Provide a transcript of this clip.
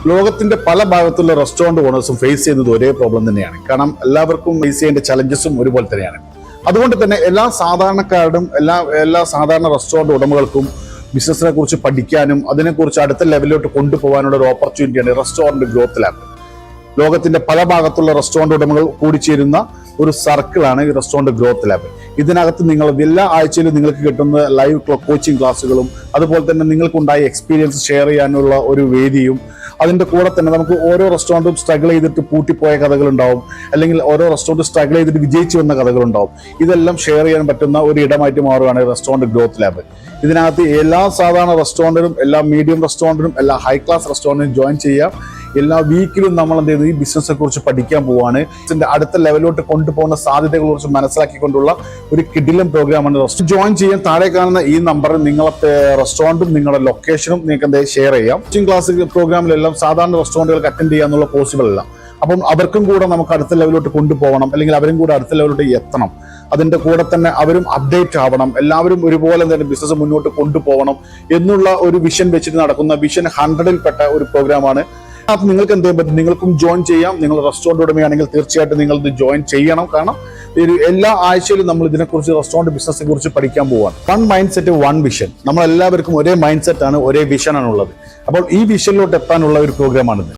ലോകത്തിന്റെ പല ഭാഗത്തുള്ള റെസ്റ്റോറന്റ് ഓണേഴ്സും ഫേസ് ചെയ്യുന്നത് ഒരേ പ്രോബ്ലം തന്നെയാണ്. കാരണം എല്ലാവർക്കും ഫേസ് ചെയ്യേണ്ട ചലഞ്ചസും ഒരുപോലെ തന്നെയാണ്. അതുകൊണ്ട് തന്നെ എല്ലാ സാധാരണക്കാരുടെയും എല്ലാ സാധാരണ റെസ്റ്റോറന്റ് ഉടമകൾക്കും ബിസിനസിനെ കുറിച്ച് പഠിക്കാനും അതിനെക്കുറിച്ച് അടുത്ത ലെവലിലോട്ട് കൊണ്ടുപോകാനുള്ള ഒരു ഓപ്പർച്യൂണിറ്റിയാണ് റെസ്റ്റോറന്റ് ഗ്രോത്ത് ലാബ്. ലോകത്തിന്റെ പല ഭാഗത്തുള്ള റെസ്റ്റോറന്റ് ഉടമകൾ കൂടിച്ചേരുന്ന ഒരു സർക്കിളാണ് ഈ റെസ്റ്റോറന്റ് ഗ്രോത്ത് ലാബ്. ഇതിനകത്ത് നിങ്ങൾ എല്ലാ ആഴ്ചയിലും നിങ്ങൾക്ക് കിട്ടുന്ന ലൈവ് കോച്ചിങ് ക്ലാസ്സുകളും അതുപോലെ തന്നെ നിങ്ങൾക്കുണ്ടായ എക്സ്പീരിയൻസ് ഷെയർ ചെയ്യാനുള്ള ഒരു വേദിയും, അതിന്റെ കൂടെ തന്നെ നമുക്ക് ഓരോ റെസ്റ്റോറൻറ്റും സ്ട്രഗിൾ ചെയ്തിട്ട് പൂട്ടിപ്പോയ കഥകളുണ്ടാവും, അല്ലെങ്കിൽ ഓരോ റെസ്റ്റോറൻറ്റ് സ്ട്രഗിൾ ചെയ്തിട്ട് വിജയിച്ചു വന്ന കഥകളുണ്ടാവും. ഇതെല്ലാം ഷെയർ ചെയ്യാൻ പറ്റുന്ന ഒരു ഇടമായിട്ട് മാറുകയാണ് റെസ്റ്റോറൻറ്റ് ഗ്രോത്ത് ലാബ്. ഇതിനകത്ത് എല്ലാ സാധാരണ റെസ്റ്റോറൻറ്റിനും, എല്ലാ മീഡിയം റെസ്റ്റോറൻറ്റിനും, എല്ലാ ഹൈ ക്ലാസ് റെസ്റ്റോറൻറ്റിനും ജോയിൻ ചെയ്യാം. എല്ലാ വീക്കിലും നമ്മൾ എന്ത് ചെയ്യുന്നത്, ഈ ബിസിനസിനെ കുറിച്ച് പഠിക്കാൻ പോവാണ്. ഇതിന്റെ അടുത്ത ലെവലിലോട്ട് കൊണ്ടുപോകുന്ന സാധ്യതകളെ കുറിച്ച് മനസ്സിലാക്കിക്കൊണ്ടുള്ള ഒരു കിടിലൻ പ്രോഗ്രാമാണ്. ജോയിൻ ചെയ്യാൻ താഴെ കാണുന്ന ഈ നമ്പറിൽ നിങ്ങളുടെ റെസ്റ്റോറൻറ്റും നിങ്ങളുടെ ലൊക്കേഷനും നിങ്ങൾക്ക് എന്താ ഷെയർ ചെയ്യാം. കോച്ചിങ് ക്ലാസ് പ്രോഗ്രാമിലെല്ലാം സാധാരണ റെസ്റ്റോറൻറ്റുകൾക്ക് അറ്റൻഡ് ചെയ്യാന്നുള്ള പോസിബിൾ അല്ല. അപ്പം അവർക്കും കൂടെ നമുക്ക് അടുത്ത ലെവലിലോട്ട് കൊണ്ടുപോകണം, അല്ലെങ്കിൽ അവരും കൂടെ അടുത്ത ലെവലിലോട്ട് എത്തണം. അതിന്റെ കൂടെ തന്നെ അവരും അപ്ഡേറ്റ് ആവണം, എല്ലാവരും ഒരുപോലെ തന്നെ ബിസിനസ് മുന്നോട്ട് കൊണ്ടുപോകണം എന്നുള്ള ഒരു വിഷൻ വെച്ചിട്ട് നടക്കുന്ന വിഷൻ 100-ൽ പെട്ട ഒരു പ്രോഗ്രാമാണ്. അത് നിങ്ങൾക്ക് എന്ത് ചെയ്യാൻ പറ്റും, നിങ്ങൾക്കും ജോയിൻ ചെയ്യാം. നിങ്ങൾ റെസ്റ്റോറൻറ്റ് ഉടമയാണെങ്കിൽ തീർച്ചയായിട്ടും നിങ്ങൾ ഇത് ജോയിൻ ചെയ്യണം. കാരണം എല്ലാ ആഴ്ചയിലും നമ്മൾ ഇതിനെക്കുറിച്ച് റെസ്റ്റോറൻറ്റ് ബിസിനസിനെ കുറിച്ച് പഠിക്കാൻ പോവാണ്. One mind set, one vision. നമ്മൾ എല്ലാവർക്കും ഒരേ മൈൻഡ് സെറ്റ് ആണ്, ഒരേ വിഷനാണ് ഉള്ളത്. അപ്പോൾ ഈ വിഷനിലോട്ട് എത്താനുള്ള ഒരു പ്രോഗ്രാമാണിത്.